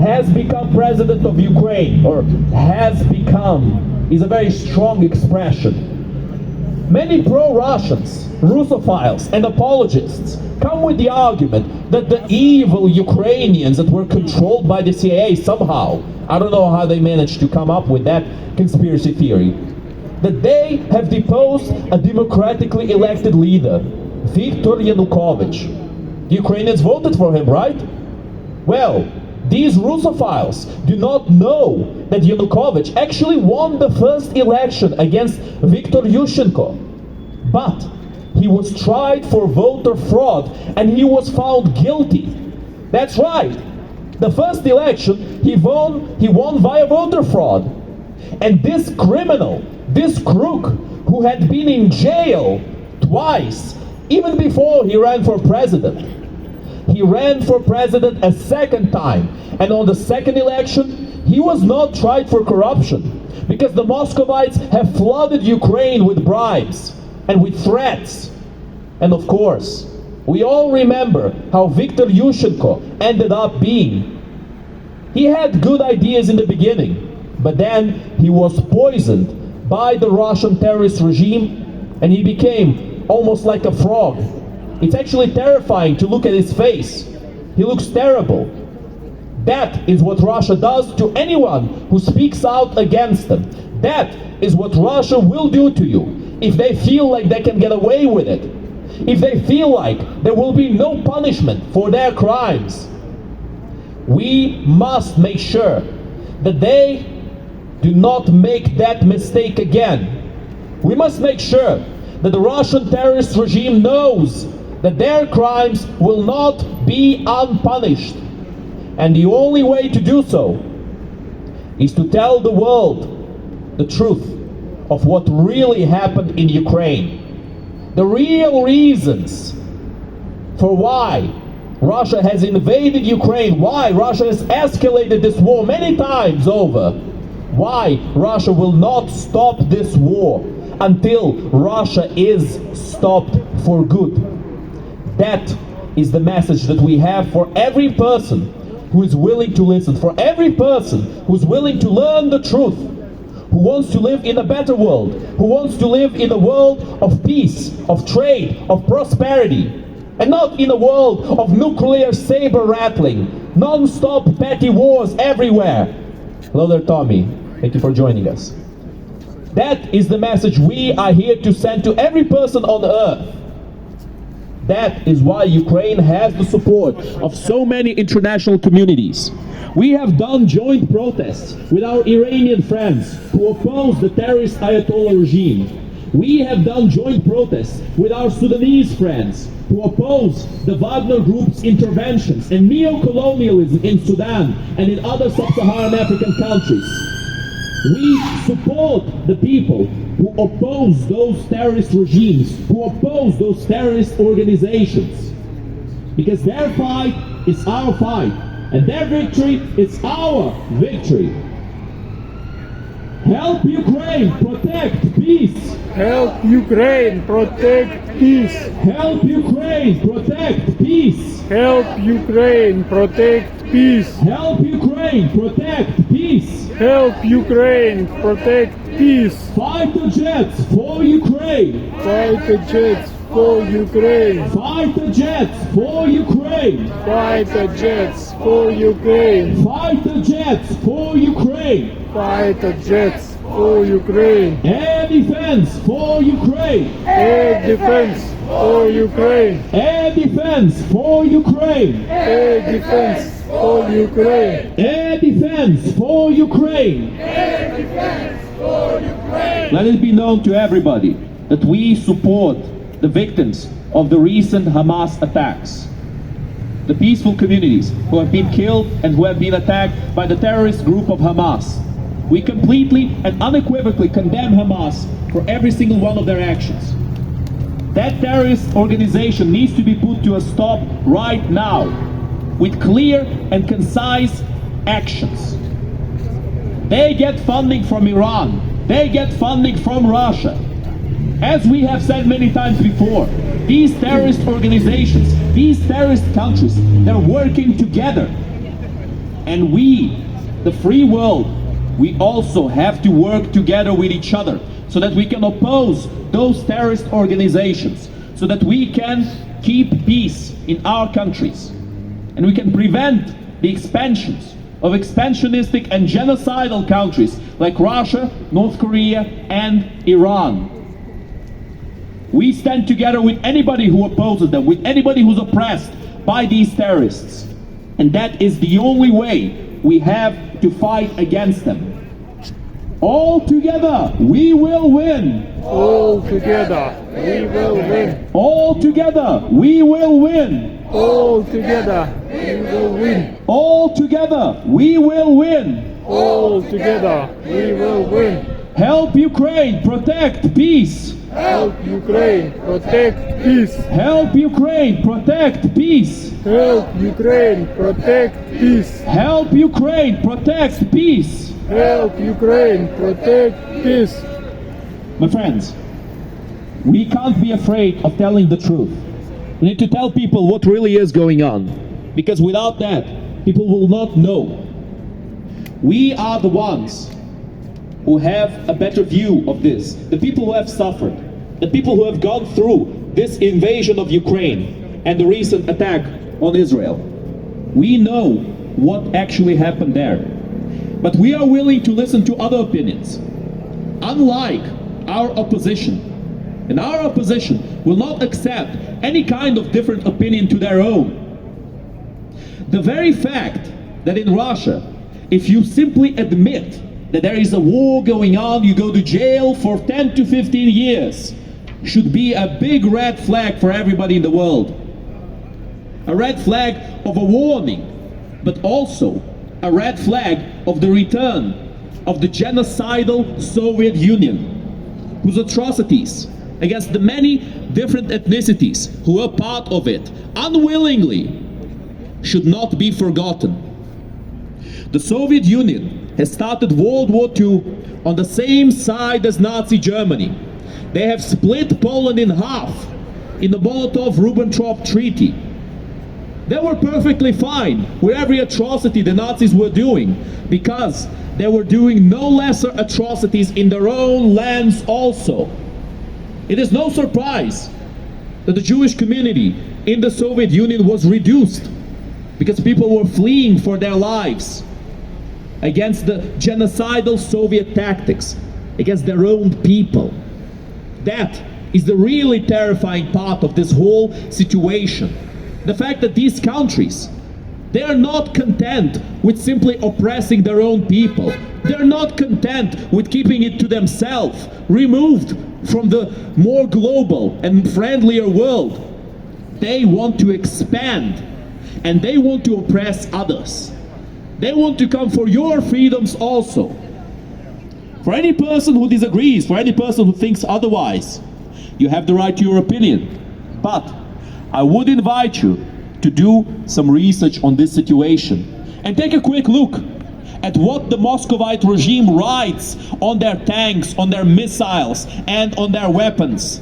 has become president of Ukraine, or has become, is a very strong expression. Many pro-Russians, Russophiles, and apologists come with the argument that the evil Ukrainians that were controlled by the CIA somehow, I don't know how they managed to come up with that conspiracy theory, that they have deposed a democratically elected leader, Viktor Yanukovych. The Ukrainians voted for him, right? Well, these Russophiles do not know that Yanukovych actually won the first election against Viktor Yushchenko. But he was tried for voter fraud and he was found guilty. That's right. The first election he won via voter fraud. And this criminal, this crook, who had been in jail twice, even before he ran for president, he ran for president a second time, and on the second election, he was not tried for corruption, because the Muscovites have flooded Ukraine with bribes and with threats. And of course, we all remember how Viktor Yushchenko ended up being. He had good ideas in the beginning, but then he was poisoned by the Russian terrorist regime, and he became almost like a frog. It's actually terrifying to look at his face. He looks terrible. That is what Russia does to anyone who speaks out against them. That is what Russia will do to you if they feel like they can get away with it. If they feel like there will be no punishment for their crimes. We must make sure that they do not make that mistake again. We must make sure that the Russian terrorist regime knows that their crimes will not be unpunished. And the only way to do so is to tell the world the truth of what really happened in Ukraine. The real reasons for why Russia has invaded Ukraine, why Russia has escalated this war many times over, why Russia will not stop this war until Russia is stopped for good. That is the message that we have for every person who is willing to listen, for every person who is willing to learn the truth, who wants to live in a better world, who wants to live in a world of peace, of trade, of prosperity, and not in a world of nuclear saber rattling, non-stop petty wars everywhere. Hello there, Tommy. Thank you for joining us. That is the message we are here to send to every person on earth. That is why Ukraine has the support of so many international communities. We have done joint protests with our Iranian friends who oppose the terrorist Ayatollah regime. We have done joint protests with our Sudanese friends who oppose the Wagner Group's interventions and neo-colonialism in Sudan and in other sub-Saharan African countries. We support the people who oppose those terrorist regimes, who oppose those terrorist organizations. Because their fight is our fight, and their victory is our victory. Help Ukraine protect peace. Help Ukraine protect peace. Help Ukraine protect peace. Help Ukraine protect peace. Help Ukraine protect peace. Help Ukraine protect peace. Fighter jets for Ukraine. Fighter jets for Ukraine. Fighter jets for Ukraine. Fighter jets for Ukraine. Fighter jets for Ukraine. Fighter jets for Ukraine. Air defense for Ukraine. Air defense for Ukraine. Air defense for Ukraine. Air defense for Ukraine. Air defense for Ukraine. Air defense for Ukraine. Let it be known to everybody that we support the victims of the recent Hamas attacks. The peaceful communities who have been killed and who have been attacked by the terrorist group of Hamas. We completely and unequivocally condemn Hamas for every single one of their actions. That terrorist organization needs to be put to a stop right now with clear and concise actions. They get funding from Iran. They get funding from Russia. As we have said many times before, these terrorist organizations, these terrorist countries, they're working together. And we, the free world, we also have to work together with each other so that we can oppose those terrorist organizations, so that we can keep peace in our countries, and we can prevent the expansions of expansionistic and genocidal countries like Russia, North Korea, and Iran. We stand together with anybody who opposes them, with anybody who's oppressed by these terrorists. And that is the only way we have to fight against them. All together, we will win. All together, we will win. All together, we will win. All together, we will win. All together, we will win. All together, we will win. Help Ukraine protect peace. Help Ukraine protect peace. Help Ukraine protect peace. Help Ukraine protect peace. Help Ukraine protect peace. Help Ukraine protect peace. My friends, we can't be afraid of telling the truth. We need to tell people what really is going on, because without that, people will not know. We are the ones who have a better view of this, the people who have suffered, the people who have gone through this invasion of Ukraine and the recent attack on Israel. We know what actually happened there. But we are willing to listen to other opinions. Unlike our opposition. And our opposition will not accept any kind of different opinion to their own. The very fact that in Russia, if you simply admit that there is a war going on, you go to jail for 10 to 15 years, should be a big red flag for everybody in the world. A red flag of a warning, but also a red flag of the return of the genocidal Soviet Union, whose atrocities against the many different ethnicities who were part of it, unwillingly, should not be forgotten. The Soviet Union has started World War II on the same side as Nazi Germany. They have split Poland in half in the Molotov-Ribbentrop Treaty. They were perfectly fine with every atrocity the Nazis were doing, because they were doing no lesser atrocities in their own lands also. It is no surprise that the Jewish community in the Soviet Union was reduced, because people were fleeing for their lives against the genocidal Soviet tactics, against their own people. That is the really terrifying part of this whole situation. The fact that these countries, they are not content with simply oppressing their own people. They're not content with keeping it to themselves, removed from the more global and friendlier world. They want to expand, and they want to oppress others. They want to come for your freedoms also. For any person who disagrees, for any person who thinks otherwise, you have the right to your opinion. But I would invite you to do some research on this situation and take a quick look at what the Muscovite regime writes on their tanks, on their missiles, and on their weapons.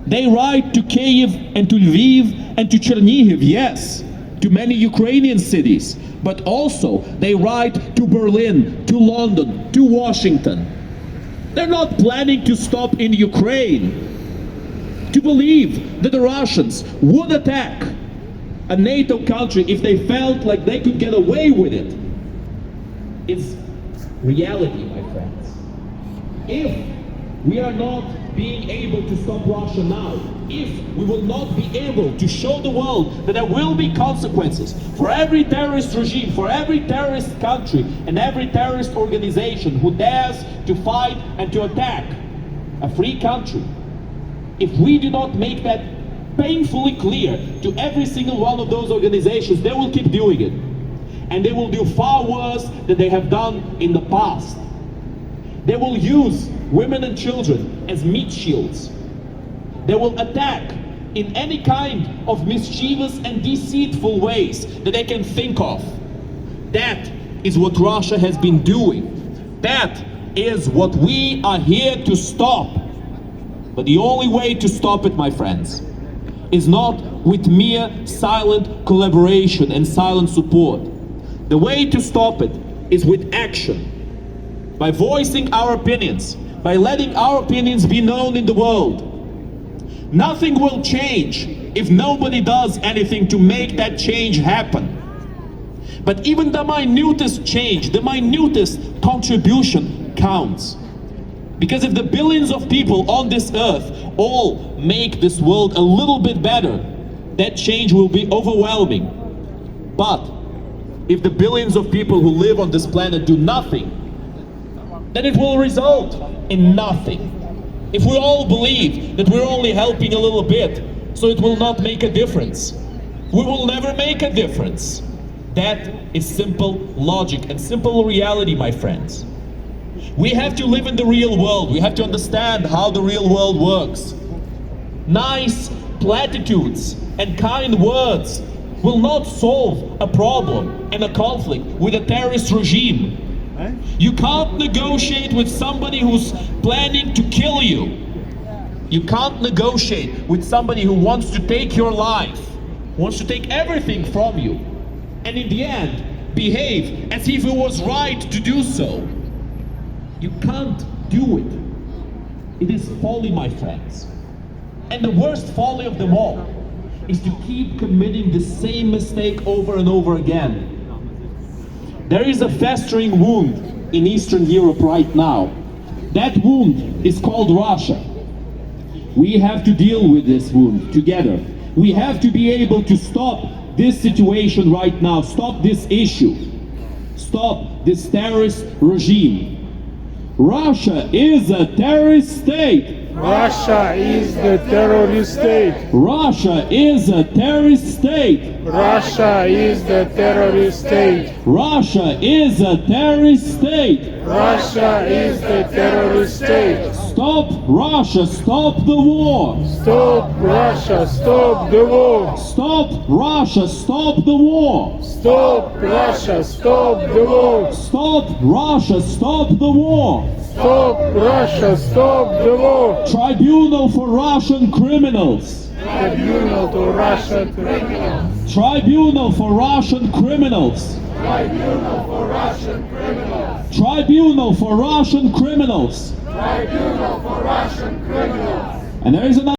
They write to Kiev and to Lviv and to Chernihiv, yes, to many Ukrainian cities, but also they write to Berlin, to London, to Washington. They're not planning to stop in Ukraine. To believe that the Russians would attack a NATO country if they felt like they could get away with it is reality, my friends. If we are not being able to stop Russia now, if we will not be able to show the world that there will be consequences for every terrorist regime, for every terrorist country, and every terrorist organization who dares to fight and to attack a free country, if we do not make that painfully clear to every single one of those organizations, they will keep doing it. And they will do far worse than they have done in the past. They will use women and children as meat shields. They will attack in any kind of mischievous and deceitful ways that they can think of. That is what Russia has been doing. That is what we are here to stop. But the only way to stop it, my friends, is not with mere silent collaboration and silent support. The way to stop it is with action. By voicing our opinions, by letting our opinions be known in the world. Nothing will change if nobody does anything to make that change happen. But even the minutest change, the minutest contribution counts. Because if the billions of people on this earth all make this world a little bit better, that change will be overwhelming. But if the billions of people who live on this planet do nothing, then it will result in nothing. If we all believe that we're only helping a little bit, so it will not make a difference, we will never make a difference. That is simple logic and simple reality, my friends. We have to live in the real world. We have to understand how the real world works. Nice platitudes and kind words will not solve a problem and a conflict with a terrorist regime. You can't negotiate with somebody who's planning to kill you. You can't negotiate with somebody who wants to take your life, wants to take everything from you, and in the end, behave as if it was right to do so. You can't do it. It is folly, my friends. And the worst folly of them all is to keep committing the same mistake over and over again. There is a festering wound in Eastern Europe right now. That wound is called Russia. We have to deal with this wound together. We have to be able to stop this situation right now, stop this issue, stop this terrorist regime. Russia is a terrorist state. Russia is the terrorist state. Russia is a terrorist state. Russia is the terrorist state. Russia is a terrorist state. Russia is the terrorist state. Stop Russia, stop the war. Stop Russia, stop the war. Stop Russia, stop the war. Stop Russia, stop the war. Stop Russia, stop the war. Stop Russia, stop the war. Tribunal for Russian criminals. Tribunal to Russian criminals. Tribunal for Russian criminals. Tribunal for Russian criminals. Tribunal for Russian criminals. Tribunal for Russian criminals. And there is another